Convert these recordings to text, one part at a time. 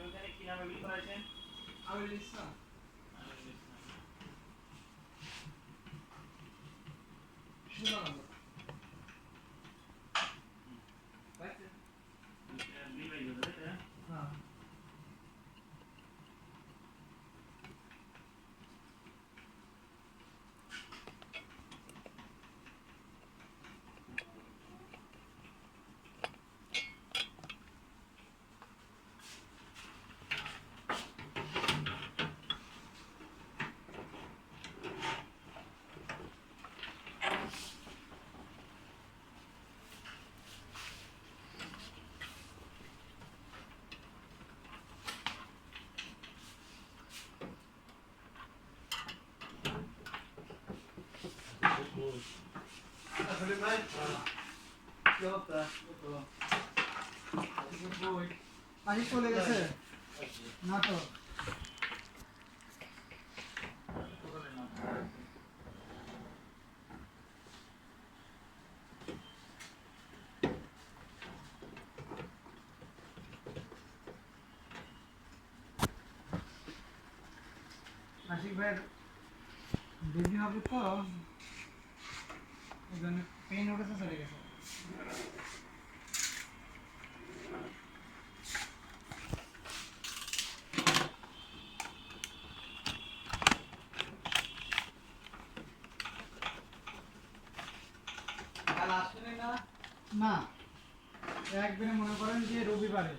ওখানে কি নামে বিল করাইছেন? আমিরুল ইসলাম। শুনুন হ্যাঁ আসলে ভাই কি হতো আহি চলে গেছে না তো আশিক ভাই দেরি হবে তো ওই জন্য পেন উঠেছে চলে গেছে কাল আসলে না না একবারে মনে করেন যে রবিবারে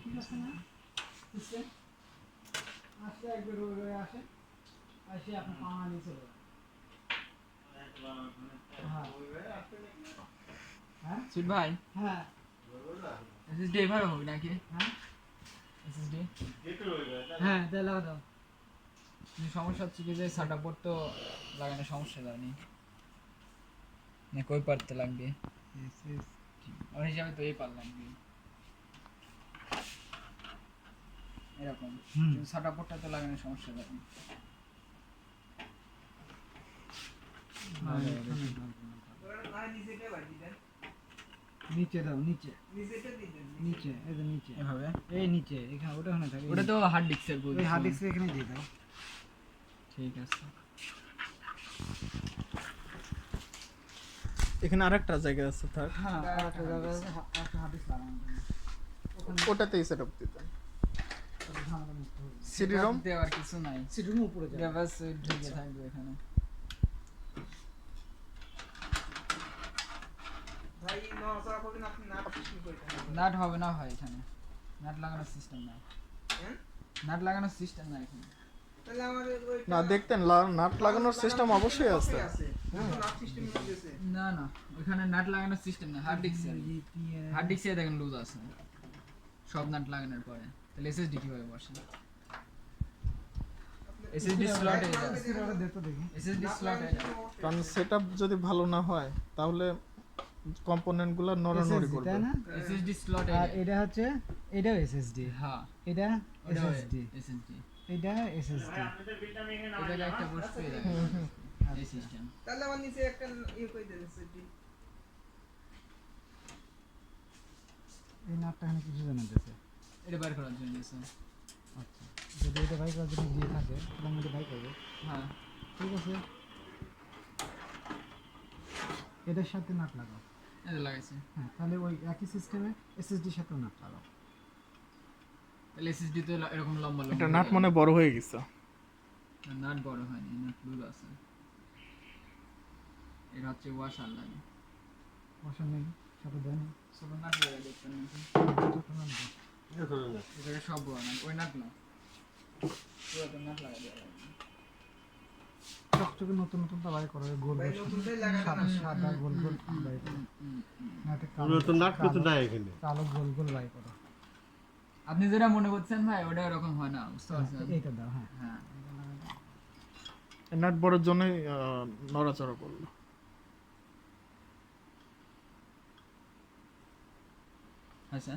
ঠিক আছে না আসলে একবার রবিবারে আসে আসে আপনার পাওনা নিয়ে চলে হ্যাঁ সুট ভাই হ্যাঁ এসএসডি এভাবে হবে নাকি হ্যাঁ এসএসডি হ্যাঁ তাহলে লাগা দাও সমস্যা হচ্ছে কি যে সাটা বোর্ড তো লাগানো সমস্যা জানি না কই পারতে লাগবে আমার হিসাবে তো এই পার লাগবে এরকম কিন্তু সাটা বোর্ডটা তো লাগানো সমস্যা জানি নিচে দাও নিচে নিচে এই যে নিচে এভাবে এই নিচে এখানে ওটা ওখানে থাকে ওটা তো হার্ড ডিস্কের ওই হার্ড ডিস্ক এখানে দিয়ে দাও ঠিক আছে এখানে আরেকটা জায়গা আছে থাক হ্যাঁ আরেকটা জায়গা আছে একটা হার্ড ডিস্ক লাগানো জন্য ওটাতেই সেটআপ দিতেন ঝামেলা মুক্ত হবে সিডি রম দেওয়ার কিছু নাই সিটুর উপরে যাবে এটা বাস ঢুকে থাকবে এখানে ভাই নসরা করবেন আপনি নাট সিস্টেম করে নাট হবে না ভাই এখানে নাট লাগানোর সিস্টেম নাই হ্যাঁ নাট লাগানোর সিস্টেম নাই এখানে তাহলে আমাদের ওই না দেখতেন নাট লাগানোর সিস্টেম অবশ্যই আছে নাট সিস্টেম হয়ে গেছে না না ওখানে নাট লাগানোর সিস্টেম নাই হার্ড ডিস্ক হার্ড ডিস্কে দেখেন লুজ আছে সব নাট লাগানোর পরে তাহলে এসএসডি কিভাবে বসে এসএসডি স্লট এটা সিরাটা দে তো দেখি এসএসডি স্লট এটা কারণ সেটআপ যদি ভালো না হয় তাহলে কম্পোনেন্টগুলো নড়ানড়ি করবে তাই না এসএসডি স্লট আর এটা হচ্ছে এটাও এসএসডি হ্যাঁ এটা এসএসডি এসএসডি এটা এসএসডি এটা একটা বসবে এই সিস্টেম তাহলে আমার নিচে একটা ইয়ে কই দেন এসএসডি এই নাটটা এখানে কিছু জানা যাচ্ছে এটা বের করার জন্য আছে আচ্ছা যদি এটা ভাই করার জন্য দিয়ে থাকে তাহলে আমি এটা ভাই করবো হ্যাঁ ঠিক আছে এটার সাথে নাট লাগাও এটা লাগাইছে হ্যাঁ তাহলে ওই একই সিস্টেমে এসএসডির সাথেও নাট লাগাও তাহলে এসএসডি তো এরকম লম্বা এটা লম্বা নাট মানে বড় হয়ে গেছে নাট বড় হয়নি নাট লুজ আছে এটা হচ্ছে ওয়াশার লাগে অপশন নেই সাথে দেন ছোট নাট লাগে দেখতে নাকি ছোট নাট দাও এটা সব বড় নাট ওই নাট না পুরো নাট লাগা দেওয়া লাগবে চকচকে নতুন নতুন তো বাই করো গোল গোল সাদা সাদা গোল গোল বাই করো নাটে কালো তো নাট কত নাই এখানে কালো গোল গোল বাই করো আপনি যেটা মনে করছেন ভাই ওটা এরকম হয় না বুঝতে পারছেন এইটা দাও হ্যাঁ হ্যাঁ নাট বড়র জন্যই নড়াচড়া করলো আচ্ছা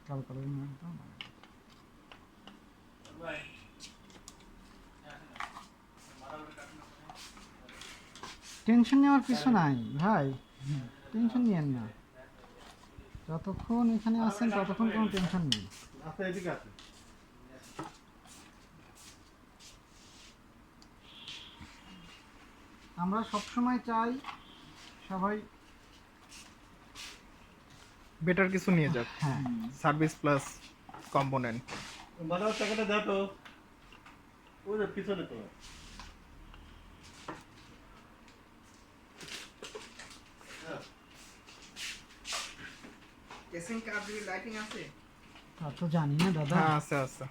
কালো কালো নাট দাও টেনশন নেওয়ার কিছু নাই ভাই, টেনশন নিয়েন না, যতক্ষণ এখানে আছেন ততক্ষণ কোনো টেনশন নেই। আচ্ছা এদিকে আছে। আমরা সবসময় চাই সবাই বেটার কিছু নিয়ে যাক, হ্যাঁ সার্ভিস প্লাস কম্পোনেন্ট। বাজার টাকাটা দাও তো, ওই যে পিছনে তো। কেসিং কাপ দিয়ে লাইটিং আছে? তা তো জানি না দাদা। হ্যাঁ আছে আছে।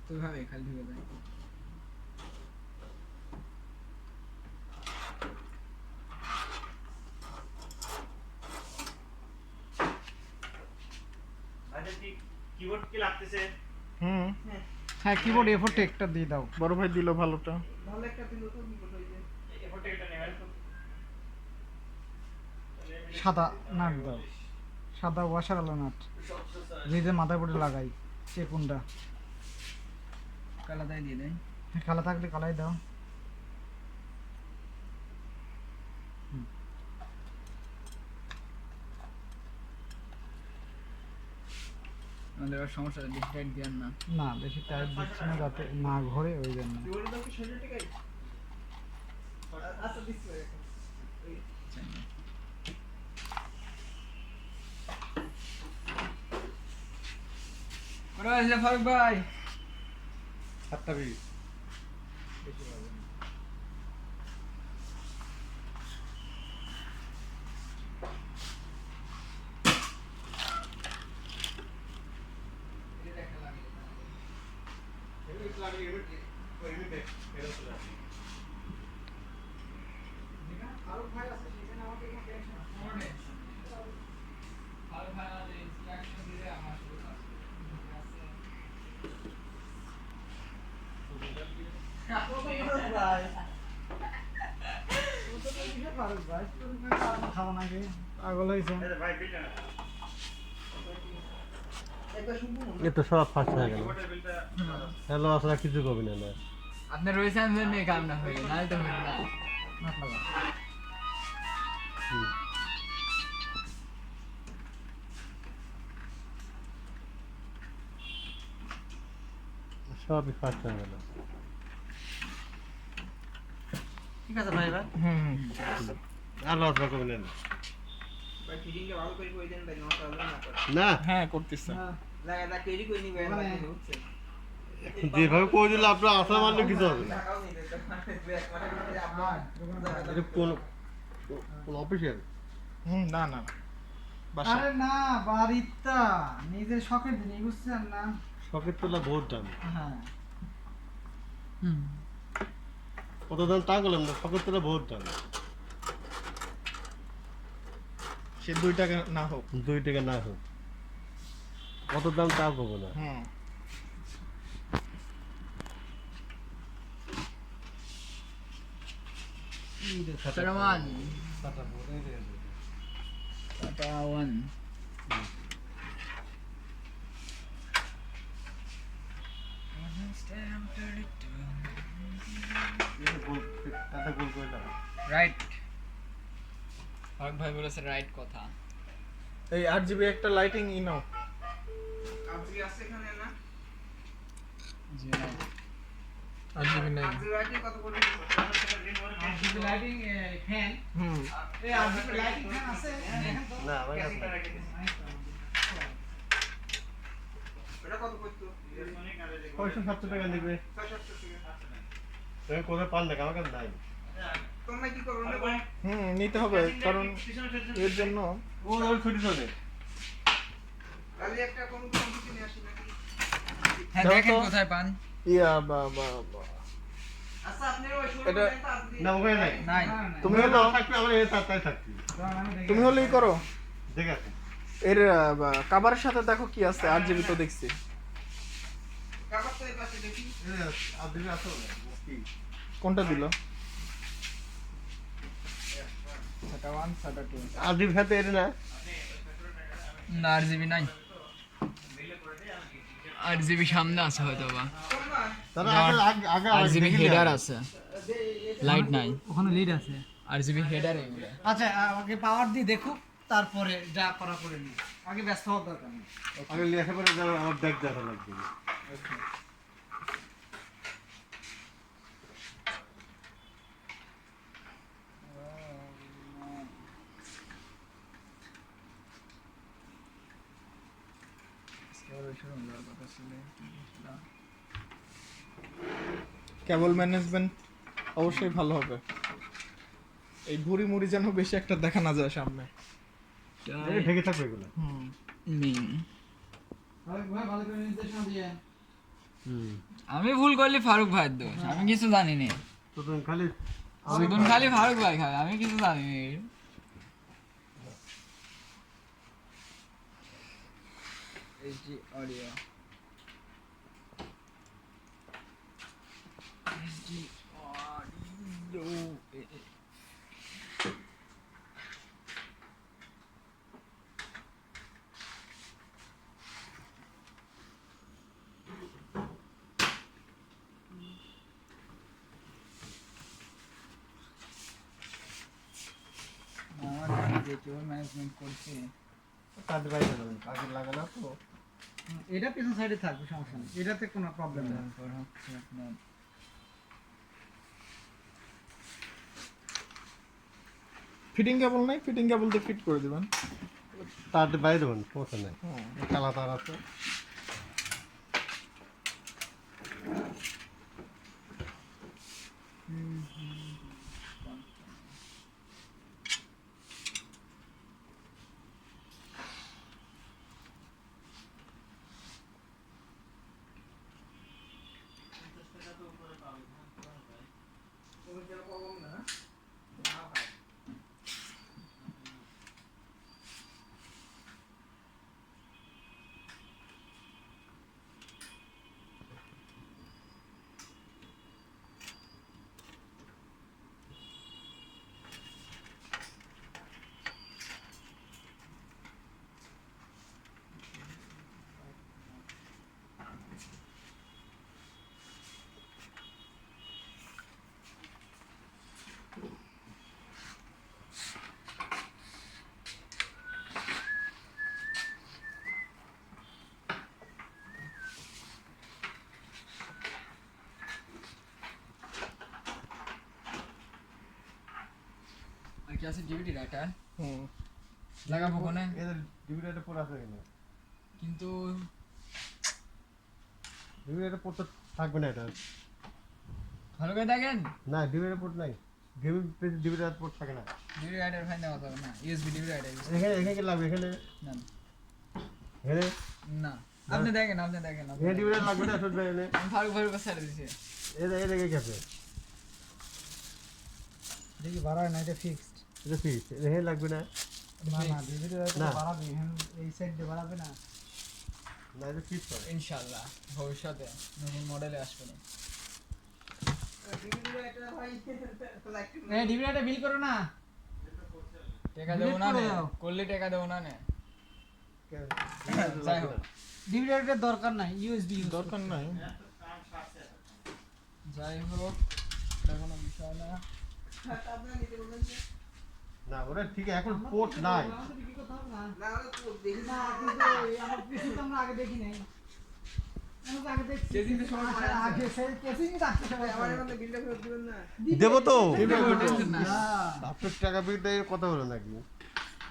তো ভাবে খালি ঢুকে যায়। কিবোর্ড কি লাগতেছে? হুম, হ্যাঁ কিবোর্ড এ4 টেকটা দিয়ে দাও। বড় ভাই দিল ভালোটা। ভালো একটা দিল তো বিপদ হয়ে যায়। এফোর্ট এটা নেবেন তো। সাদা নাট দাও, সাদা ওয়াশার আলো নাট, যে মাথায় লাগাই চেকুনটা। কালাদাই দিয়ে দেয়। কালা থাকলে কালাই দাও। আমাদের আর সমস্যা বেশি টাইট দেন না। না বেশি টাইট দিচ্ছি না যাতে না ঘোরে, ওই জন্য। আচ্ছা দিচ্ছি ওরা আসলে ফারুক ভাই 7টা বিল। খাওয়া নাকি পাগল হয়েছে। এ তো সব ফার্স্ট হয়ে গেল। হ্যালো আসলে কিছু কবি না না। আপনার রয়েছে আমি নিয়ে কাম না হয়ে না তো হয়ে না। নাট লাগা। হুম। সবই ফার্স্ট হয়ে গেল। ঠিক আছে ভাই ভাই। হুম হুম। আর লস কবি না। ভাই ফিটিংটা ভালো করে কই দেন ভাই নষ্ট হবে না করে। না হ্যাঁ করতেছে। লাগা না কেরি কই নি ভাই মানে- হচ্ছে। যেভাবে কই দিলে আপনার আসা মানলে কিছু হবে না। টাকাও নি দেন ব্যাক করে দিতে আপনার এটা কোন কোন অফিসিয়াল? হুম, না না না। বাসা। আরে না বাড়িটা নিজের শখের জিনিস বুঝছেন না। শখের তোলা বহুত দাম। হ্যাঁ কত দাম তা করলাম না, শখের তোলা বহুত দাম। সে 2 টাকা না হোক। 2 টাকা না হোক, কত দাম তা করবো না। হুম। Saraman. Patawan. রাইট ফারুক ভাই বলেছে রাইট কথা। এই 8GB একটা লাইটিং নাও। আপনি আছে এখানে না? জি না। 8GB নাই। আপনি রাইটে কত বলেন? আরজিবি লাইটিং ফ্যান, হুম। এই আরজিবি লাইটিং ফ্যান আছে দেখেন তো। না আমার কাছে নাই। এটা কত পড়তো? 600-700 টাকা নেবে। 600 টাকা। তুমি কোথায় পান না, আমার কাছে নাই। তোমরা কি করো না? হুম, নিতে হবে কারণ এর জন্য ও ওর ছুটি চলে। তাহলে একটা কোন কম্পিউটার নিয়ে আসি নাকি? হ্যাঁ দাও দেখেন তো। কোথায় পান। ইয়া বা আচ্ছা আপনারা ওই শুরু এটা- করেন তো আপনি। না ওখানে নাই। নাই। তুমি হলো থাকবে আমার এই তাই থাকছি। তুমি হলো ই করো ঠিক আছে। এর কাভারের সাথে দেখো কি আছে। 8GB তো দেখছি। কাগজ তো এই পাশে দেখি। আর দিকে আসো কি? কোনটা দিল? সেটা 1 সেটা 2 আর দিকে হাতে এটা না। না আরজিবি নাই, আরজিবি সামনে আছে হয়তো বা, তাহলে আগে আরজিবি দেখে হেডার নেওয়া। আছে, লাইট নাই, ওখানে লিড আছে। আরজিবি হেডার এগুলো। আচ্ছা আগে পাওয়ার দিয়ে দেখুক, তারপরে যা করা করে নি, আগে ব্যস্ত হওয়ার দরকার নেই। আগে লেখাপড়া যারা আমার ব্যাগ দেখা লাগবে। কেবল ম্যানেজমেন্ট অবশ্যই ভালো হবে। এই ঘুড়ি মুড়ি যেন বেশি একটা দেখা না যায় সামনে। ঢেকে থাকবে এগুলো। ভাই ভালো করে নির্দেশনা দিয়ে। আমি ভুল করলে ফারুক ভাইয়ের দোষ, আমি কিছু জানি না। তো তুমি খালি সুদন খালি ফারুক ভাই খাবে, আমি কিছু জানি না। HD audio, HD audio. আমার যে কেবল ম্যানেজমেন্ট করছে, কাজে বাইরে যাবেন, কাজে লাগানো তো। এটা পিছন সাইডে থাকবে, সমস্যা নেই, এটাতে কোনো প্রবলেম নেই। তারপর হচ্ছে আপনার ফিটিং কেবল নাই, ফিটিং কেবল দিয়ে ফিট করে দিবেন। তার বাইরে দেবেন, সমস্যা নেই। কালা তার আছে। আর কি আছে ডিভিডি ডাটা হুম, লাগাবো কোনে, এদের ডিভিডেন্টে পড়ে আছে কিনা? কিন্তু ডিভিডেন্টে পড়তে থাকবে না এটা। ভালো করে দেখেন না, ডিভিডেন্টে পড় নাই। গেমিং পেজে ডিভিডেন্টে পড় থাকে না। ডিভিডি রাইটার ফাইন দেওয়া যাবে না, ইউএসবি ডিভিডি রাইটার এখানে এখানে কি লাগবে? এখানে না এখানে না, আপনি দেখেন, আপনি দেখেন, এখানে ডিভিডেন্ট লাগবে না, শুনবে এখানে। আমি ফারুক ভাইয়ের কাছে ছেড়ে দিছি। এদিকে গেছে। দেখি বাড়ায় না, এটা ফিক্সড। এটা ফিক্স। এখানে লাগবে না। না না, ডিভিডি না। বাড়াবে, এই সাইড দিয়ে বাড়াবে না। না, এটা ফিক্স হবে। ইনশাআল্লাহ ভবিষ্যতে নতুন মডেলে আসবে না। এই ডিভিডিটা বিল করো না। টাকা দেবো না, করে নে দাও। করলে টাকা দেবো না নে। কেন? যাই হোক, ডিভিডিটার দরকার নাই, ইউএসবি দরকার নাই। যাই হোক, এটা কোনো বিষয় না। না, ওটা ঠিক এখন পোর্ট নাই। না কিন্তু আমার কিছু তো আমরা আগে দেখি নাই। আমরা তো আগে দেখছি। কেজিং এর সময় পরে আছে। আগে সেই কেসিং রাখতে হবে। দেবো তো। টেনশন না। আপনার টাকা বিল দিয়ে কথা বলে নাকি?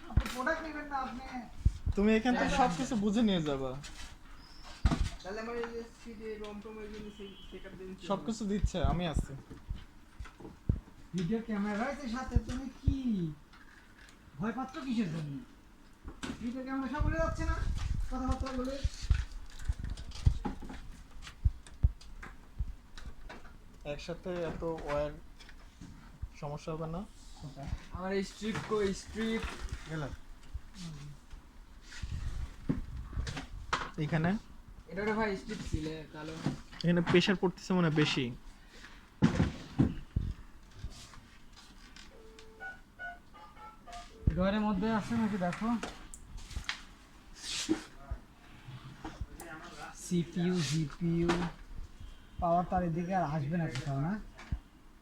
আপনি প্রোডাক্ট নেবেন না, আপনি তুমি এখান থেকে সবকিছু বুঝে নিয়ে যাবা। সবকিছু দিচ্ছে, আমি আছি। ভিডিও ক্যামেরা রয়েছে সাথে, তুমি কি ভয় পাচ্ছ কিসের জন্য? ভিডিও ক্যামেরা সব বলে যাচ্ছে না, কথাবার্তা বলে। একসাথে এত ওয়্যার সমস্যা হবে না। আমার স্ট্রিপ স্ট্রিপ গেলাম। এখানে এটা ওটা ভাই স্ট্রিপ ছিল কালো। এখানে প্রেসার পড়তেছে মনে হয় বেশি। ডয়ের মধ্যে আছে নাকি দেখো। সিপিইউ জিপিইউ পাওয়ার তার এদিকে আর আসবে না কোথাও না।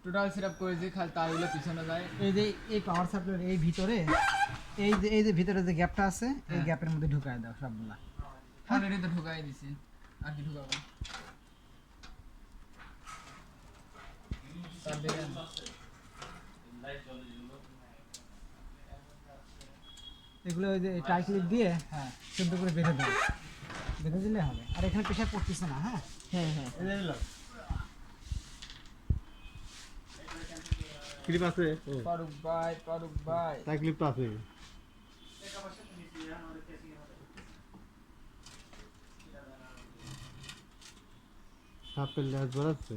টোটাল সেটআপ করেছি, খালি তারগুলো পিছনে যায়। এই যে এই পাওয়ার সাপ্লাই এই ভিতরে এই যে ভিতরে যে গ্যাপটা আছে এই গ্যাপের মধ্যে ঢুকায় দাও সবগুলা। অলরেডি তো ঢুকাই দিছি, আর কি ঢুকাবো? তার দিবেন। এগুলো ওই যে টাই ক্লিপ দিয়ে হ্যাঁ সুন্দর করে বেঁধে দাও, বেঁধে দিলে হবে। আর এখানে প্রেশার পড়তেছে না। হ্যাঁ ক্লিপ আছে ফারুক ভাই তাই ক্লিপ তো আছে সাপের ল্যাস বাড়াচ্ছে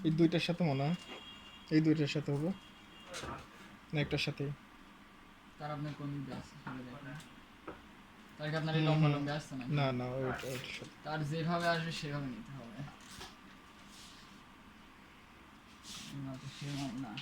এই দুইটার সাথে মনে হয়, এই দুইটার সাথে হবে না একটার সাথে? তার আপনার কোন ব্যাস তার কি আপনার এই লম্বা লম্বা আসছে না? না না ওইটার সাথে। তার যেভাবে আসবে সেভাবে নিতে হবে, না তো সেরকম না।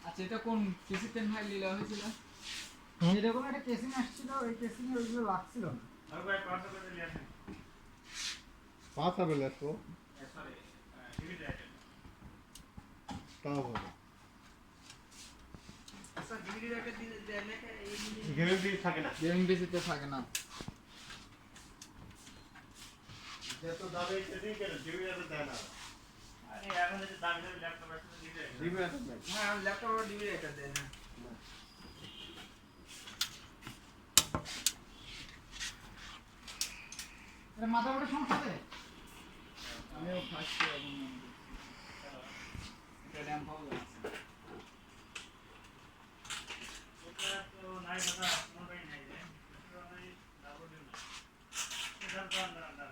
আচ্ছা, এটা কোন কিসিতে ভাই লীলা হয়েছিল? এরকম একটা কেসিং আসছিল, ওই কেসিং এ ওইগুলো লাগছিল না। পাঁচ হবে ল্যাস তো তাও হবে গেমিং পিস থাকে না গেমিং পিসিতে থাকে না। যত দামে সেদিন কেন জিবি এত দেয় না আরে এখন যে দামি দামি ল্যাপটপ আছে জিবি এত দেয় হ্যাঁ, ল্যাপটপ আর ডিবি এটা দেয় না। এটা মাথা বড় সমস্যা আছে। আমিও ফার্স্ট এখন এটা র্যাম পাবো না। ওটা তো নাই দাদা কোনটাই নাই রে এটা আমি ডাবল দিন না এটা না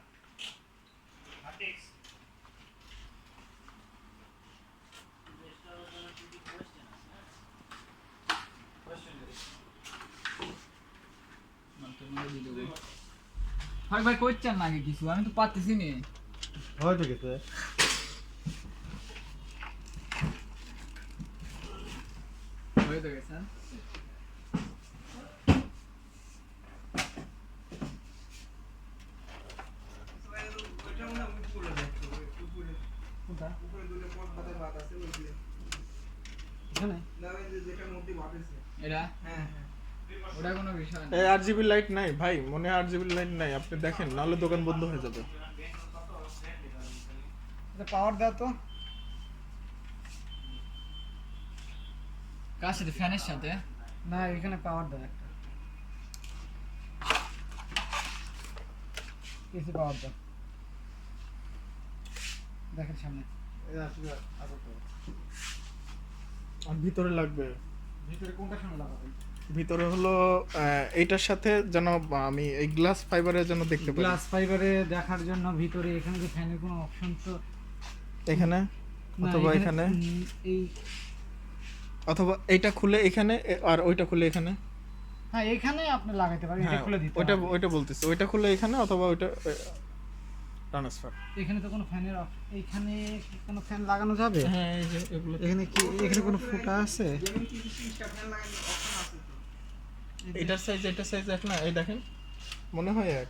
হাটিক্স ভাই ভাই করছেন নাকি কিছু? আমি তো পারতেছি নি। হয়তো গেছে হয়ে তো গেছে। কোনটা? এখানে? এটা ওটা কোনো বিষয় না। এই আরজিবি লাইট নাই ভাই, মনে হয় আরজিবি লাইট নাই, আপনি দেখেন নাহলে দোকান বন্ধ হয়ে যাবে। এটা পাওয়ার দাও তো। কার সাথে? ফ্যানের সাথে? না এখানে পাওয়ার দাও একটা এসি পাওয়ার দাও দেখেন সামনে আর ভিতরে লাগবে, ভিতরে কোনটা সামনে লাগাবেন ভিতরে হলো এইটার সাথে যেন আমি এই গ্লাস ফাইবারের জন্য দেখতে পাই। গ্লাস ফাইবারে দেখার জন্য ভিতরে এখানে যে ফ্যানের কোনো অপশন তো এখানে না, অথবা এখানে এই অথবা এইটা খুলে এখানে আর ওইটা খুলে এখানে। হ্যাঁ এখানে আপনি লাগাইতে পারেন এটা হ্যাঁ খুলে দিতে ওইটা হবে। ওইটা বলতেছি, ওইটা খুলে এখানে অথবা ওইটা ট্রান্সফার। এখানে তো কোনো ফ্যানের এইখানে কি কোনো ফ্যান লাগানো যাবে? হ্যাঁ এই যে এগুলো এখানে কি এখানে কোনো ফুটা আছে? এটার সাইজ এটার সাইজ এক না, এই দেখেন মনে হয় এক।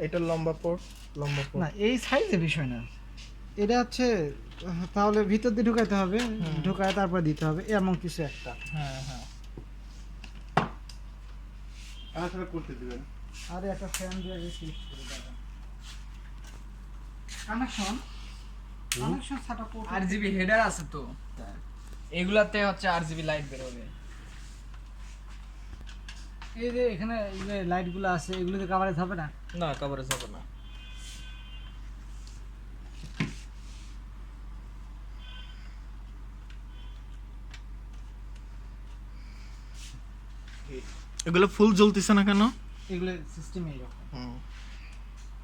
এটার লম্বা পোর্ট লম্বা না পোর্ট। এই সাইজের বিষয় না, এটা হচ্ছে তাহলে ভিতর দিয়ে ঢুকাইতে হবে, ঢুকায় তারপর দিতে হবে এমন কিছু একটা। হ্যাঁ হ্যাঁ আসলে করতে দিবেন। আর একটা ফ্যান দিয়ে আগে ফিক্স করে দেবেন। কানেকশন সেটআপ করতে আরজিবি হেডার আছে তো, এগুলাতে হচ্ছে আরজিবি লাইট বের হবে। এই যে এখানে এই যে লাইটগুলো আছে এগুলোতে কভারেজ হবে না? না কভারেজ হবে না। এগুলো ফুল জ্বলতেছে না কেন? এগুলো সিস্টেম এইরকম।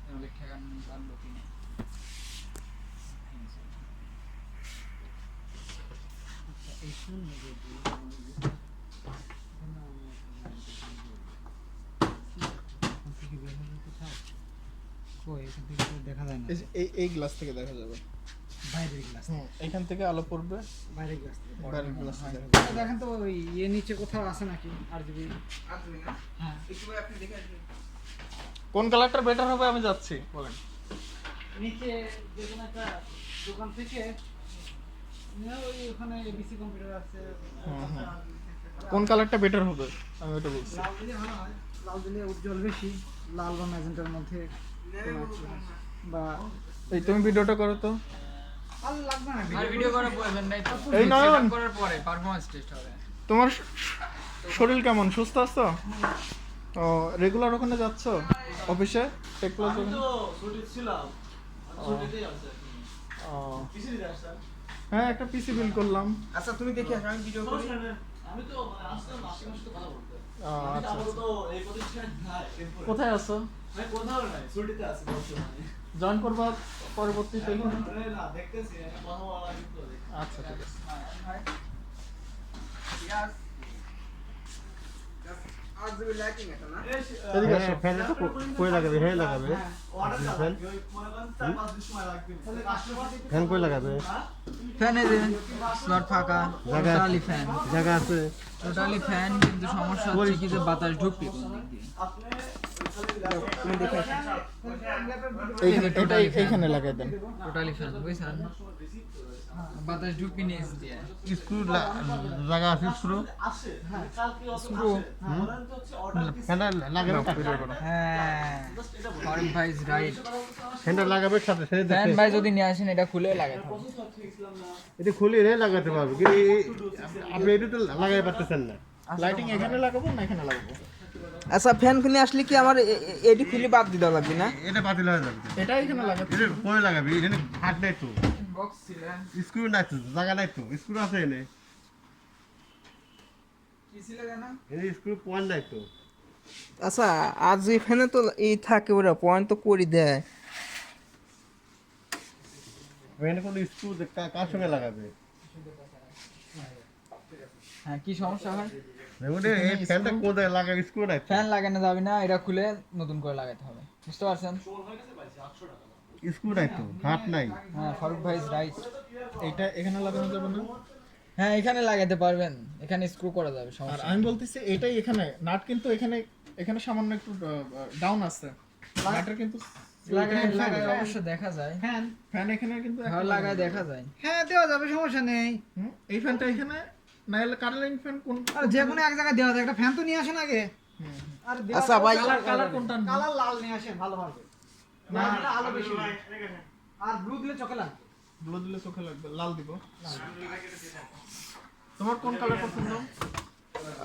এগুলো ঠেকান পারলো কি না। এই শুনে যদি এখান থেকে তো দেখা যায় না, এই যে এই গ্লাস থেকে দেখা যাবে। বাইরের গ্লাস, এখান থেকে আলো পড়বে, বাইরের গ্লাস থেকে। বাইরের গ্লাস থেকে দেখা যাবে। দেখেন তো ওই ইয়ে নিচে কোথাও আছে নাকি আরজিবি? হ্যাঁ কোন কালারটা বেটার হবে আমি যাচ্ছি, বলেন। নিচে যে কোনো একটা দোকান থেকে নিয়ে ওই ওখানে এবিসি কম্পিউটার আছে, কোন কালারটা বেটার হবে আমি ওটা বলছি। লাল দিলে ভালো হয়, লাল দিলে উজ্জ্বল বেশি, লাল বা ম্যাজেন্টার মধ্যে কোনো কিছু বা এই তুমি ভিডিওটা করো তো। আর লাগবে না আর ভিডিও করার প্রয়োজন নাই তো, এই নয়ন। সেটআপ করার পরে পারফরম্যান্স টেস্ট হবে। তোমার শরীর কেমন, সুস্থ আছো? ও রেগুলার ওখানে যাচ্ছ অফিসে টেকপ্লাস ওখানে? ও হ্যাঁ একটা পিসি বিল করলাম। আচ্ছা তুমি দেখি আমি ভিডিও করি। আমি তো আসলাম মাসে মাসে তো কথা বলতে। আচ্ছা আমি তো এই প্রতিষ্ঠানে নাই, টেম্পোরারি। কোথায় আছো? আমি কোথাও নাই, ছুটিতে আছি বর্তমানে। জয়েন করবা পরবর্তীতে এখানে? আরে না, দেখতেছি, আমি কথা বলা কিন্তু দেখি। আচ্ছা ঠিক আছে। আরজিবি লাইটিং এটা না। এদিকে আসো। ফ্যান তো কই লাগাবে? হে লাগাবে। অর্ডার চালাবে, ওই মনে করেন 4-5 দিন সময় লাগবে। ফ্যান কই লাগাবে? ফ্যান এই যে স্লট ফাঁকা, জায়গা আছে। টোটালি ফ্যান, জায়গা আছে। টোটালি ফ্যান, কিন্তু সমস্যা হচ্ছে কি যে বাতাস ঢুকবে কোন দিক দিয়ে। তুমি দেখে এইখানে এটা এইখানে লাগাই দেন। টোটালি ফ্যান বুঝছেন, বাতাস ঢুকবে নিচ দিয়ে। স্ক্রু জায়গা আছে স্ক্রু। স্ক্রু ফ্যানটা লাগাবে কাছে। হ্যাঁ, ফারুক ভাই ইজ রাইট। ফ্যানটা লাগাবে সাথে সাথে ফ্যান দেখে। ভাই যদি নিয়ে আসেন এটা খুলে লাগাতে হবে। এটা খুলে রে লাগাতে পারবে। কিন্তু আপনি এটা তো লাগাই পারতেছেন না। লাইটিং এখানে লাগাবো না এখানে লাগাবো? আচ্ছা ফ্যান কিনে আসলে কি আমার এটি খুলে বাদ দিতে লাগবে না? এটা বাতিল হয়ে যাবে। এটা এখানে লাগাতে। এটা কই লাগাবে? এখানে হাত নাই তো। বক্স ছিল স্ক্রু নাই তো, জায়গা নাই তো। স্ক্রু আছে এনে। কি ছিল জানা? এই স্ক্রু পয়েন্ট নাই তো। আচ্ছা আজ এখানে তো এই থাকে ওরা পয়েন্ট তো করে দেয়। এখানে কোন স্ক্রু কার সঙ্গে লাগাবে? হ্যাঁ কি সমস্যা হয়? ওটা এই ফ্যানটা কোথায় লাগাবে? স্ক্রু নাই তো। ফ্যান লাগানো যাবে না, এটা খুলে নতুন করে লাগাতে হবে, বুঝতে পারছেন? স্ক্রু নাই তো, হাত নাই। হ্যাঁ ফারুক ভাই ইজ রাইট। এটা এখানে লাগানো যাবে না? হ্যাঁ এখানে লাগাতে পারবেন, এখানে স্ক্রু করা যাবে, আর সমস্যা আমি বলতেছি এটাই এখানে নাট কিন্তু এখানে এখানে সামান্য একটু ডাউন আছে। নাটের কিন্তু লাগায় অবশ্য দেখা যায়। ফ্যান ফ্যান এখানে কিন্তু হ্যাঁ লাগায় দেখা যায়। হ্যাঁ দেওয়া যাবে, সমস্যা নেই। এই ফ্যানটা এখানে না হলে কালারিং ফ্যান কোন? আর যে কোনো এক জায়গায় দেওয়া যায়, একটা ফ্যান তো নিয়ে আসেন আগে। আর আচ্ছা ভাই, কালার কোনটা? কালার লাল নিয়ে আসেন, ভালো হবে। না দিলে আলো বেশি হবে। আর ব্লু দিলে চোখে লাগবে। ব্লু দিলে চোখে লাগবে, লাল দিব। তোমার কোন কালার পছন্দ?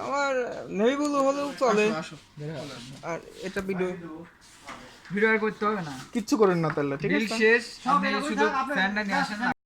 আমার নেভি ব্লু হলেও চলে। আসো আর এটা ভিডিও ভিডিও আর করতে হবে না, কিচ্ছু করেন না তাহলে, ঠিক বিল আছে? শেষ, সব আপনি এরকমই শুধু থাক, আপনার ফ্যানটা নিয়ে আসেন না।